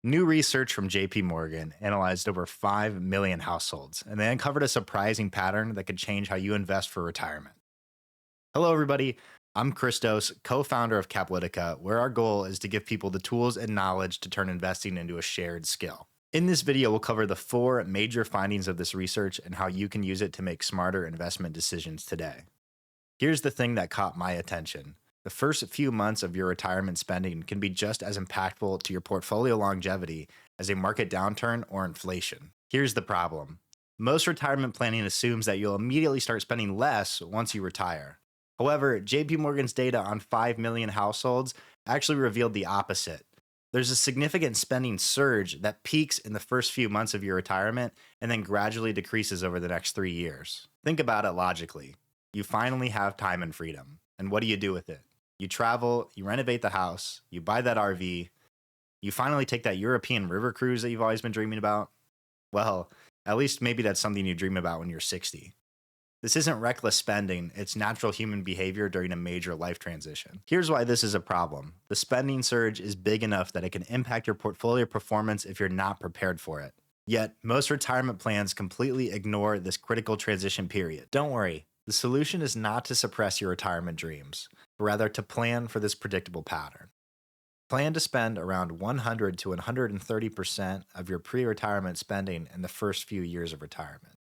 New research from JP Morgan analyzed over 5 million households, and they uncovered a surprising pattern that could change how you invest for retirement. Hello, everybody. I'm Christos, co founder of Caplytica, where our goal is to give people the tools and knowledge to turn investing into a shared skill. In this video, we'll cover the 4 major findings of this research and how you can use it to make smarter investment decisions today. Here's the thing that caught my attention. The first few months of your retirement spending can be just as impactful to your portfolio longevity as a market downturn or inflation. Here's the problem. Most retirement planning assumes that you'll immediately start spending less once you retire. However, JP Morgan's data on 5 million households actually revealed the opposite. There's a significant spending surge that peaks in the first few months of your retirement and then gradually decreases over the next 3 years. Think about it logically. You finally have time and freedom. And what do you do with it? You travel, you renovate the house, you buy that RV, you finally take that European river cruise that you've always been dreaming about. Well, at least maybe that's something you dream about when you're 60. This isn't reckless spending, it's natural human behavior during a major life transition. Here's why this is a problem. The spending surge is big enough that it can impact your portfolio performance if you're not prepared for it. Yet, most retirement plans completely ignore this critical transition period. Don't worry, the solution is not to suppress your retirement dreams, but rather to plan for this predictable pattern. Plan to spend around 100 to 130% of your pre-retirement spending in the first few years of retirement,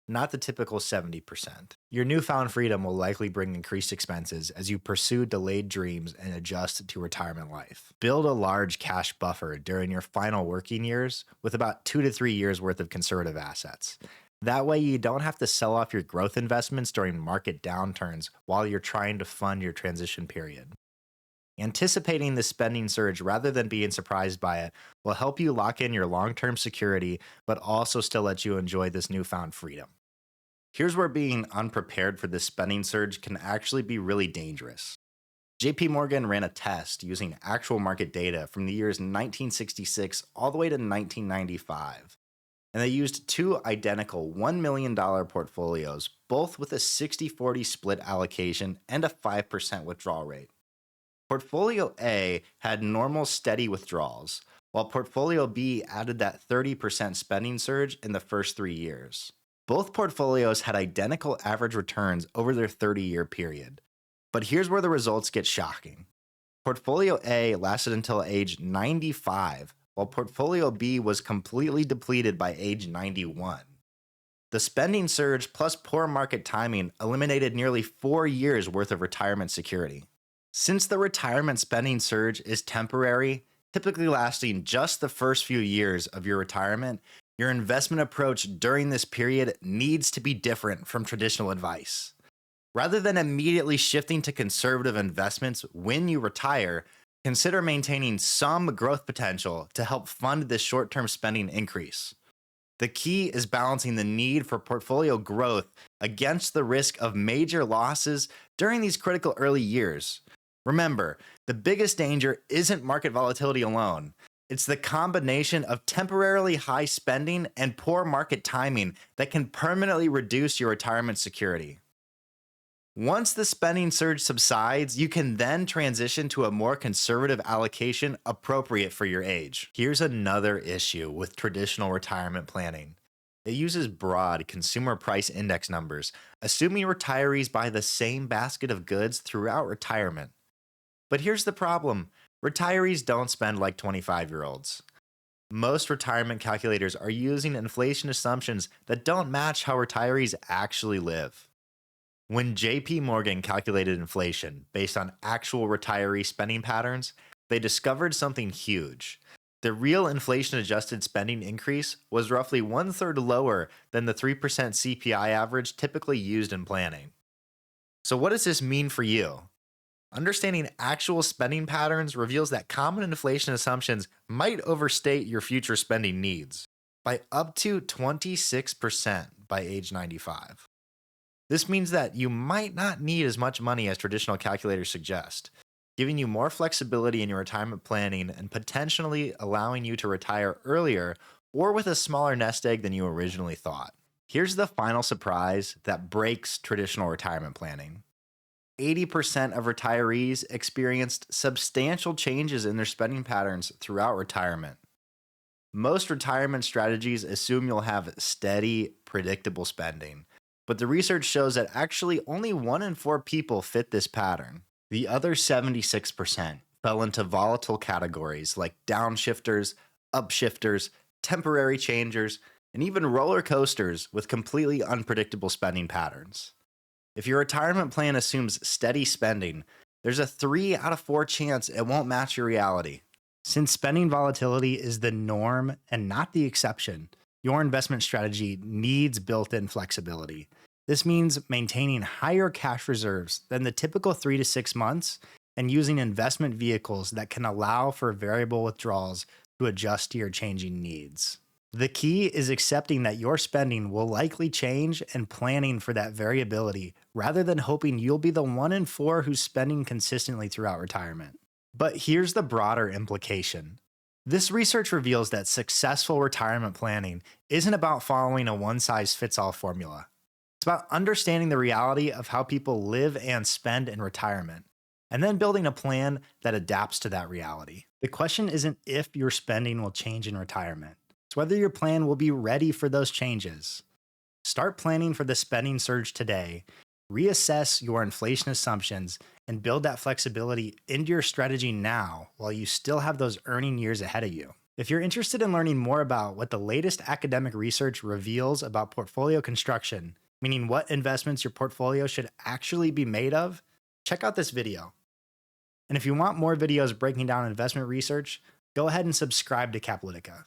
not the typical 70%. Your newfound freedom will likely bring increased expenses as you pursue delayed dreams and adjust to retirement life. Build a large cash buffer during your final working years with about 2 to 3 years worth of conservative assets. That way, you don't have to sell off your growth investments during market downturns while you're trying to fund your transition period. Anticipating the spending surge rather than being surprised by it will help you lock in your long-term security, but also still let you enjoy this newfound freedom. Here's where being unprepared for this spending surge can actually be really dangerous. JP Morgan ran a test using actual market data from the years 1966 all the way to 1995. And they used 2 identical $1 million portfolios, both with a 60-40 split allocation and a 5% withdrawal rate. Portfolio A had normal steady withdrawals, while Portfolio B added that 30% spending surge in the first 3 years. Both portfolios had identical average returns over their 30-year period. But here's where the results get shocking. Portfolio A lasted until age 95, while Portfolio B was completely depleted by age 91. The spending surge plus poor market timing eliminated nearly 4 years worth of retirement security. Since the retirement spending surge is temporary, typically lasting just the first few years of your retirement, your investment approach during this period needs to be different from traditional advice. Rather than immediately shifting to conservative investments when you retire, consider maintaining some growth potential to help fund this short-term spending increase. The key is balancing the need for portfolio growth against the risk of major losses during these critical early years. Remember, the biggest danger isn't market volatility alone. It's the combination of temporarily high spending and poor market timing that can permanently reduce your retirement security. Once the spending surge subsides, you can then transition to a more conservative allocation appropriate for your age. Here's another issue with traditional retirement planning. It uses broad consumer price index numbers, assuming retirees buy the same basket of goods throughout retirement. But here's the problem. Retirees don't spend like 25-year-olds. Most retirement calculators are using inflation assumptions that don't match how retirees actually live. When JP Morgan calculated inflation based on actual retiree spending patterns, they discovered something huge. The real inflation-adjusted spending increase was roughly 1/3 lower than the 3% CPI average typically used in planning. So what does this mean for you? Understanding actual spending patterns reveals that common inflation assumptions might overstate your future spending needs by up to 26% by age 95. This means that you might not need as much money as traditional calculators suggest, giving you more flexibility in your retirement planning and potentially allowing you to retire earlier or with a smaller nest egg than you originally thought. Here's the final surprise that breaks traditional retirement planning. 80% of retirees experienced substantial changes in their spending patterns throughout retirement. Most retirement strategies assume you'll have steady, predictable spending. But the research shows that actually only 1 in 4 people fit this pattern. The other 76% fell into volatile categories like downshifters, upshifters, temporary changers, and even roller coasters with completely unpredictable spending patterns. If your retirement plan assumes steady spending, there's a 3 out of 4 chance it won't match your reality. Since spending volatility is the norm and not the exception, your investment strategy needs built in flexibility. This means maintaining higher cash reserves than the typical 3 to 6 months and using investment vehicles that can allow for variable withdrawals to adjust to your changing needs. The key is accepting that your spending will likely change and planning for that variability rather than hoping you'll be the 1 in 4 who's spending consistently throughout retirement. But here's the broader implication. This research reveals that successful retirement planning isn't about following a one-size-fits-all formula. It's about understanding the reality of how people live and spend in retirement, and then building a plan that adapts to that reality. The question isn't if your spending will change in retirement, it's whether your plan will be ready for those changes. Start planning for the spending surge today, reassess your inflation assumptions, and build that flexibility into your strategy now while you still have those earning years ahead of you. If you're interested in learning more about what the latest academic research reveals about portfolio construction, meaning what investments your portfolio should actually be made of, check out this video. And if you want more videos breaking down investment research, go ahead and subscribe to Caplytica.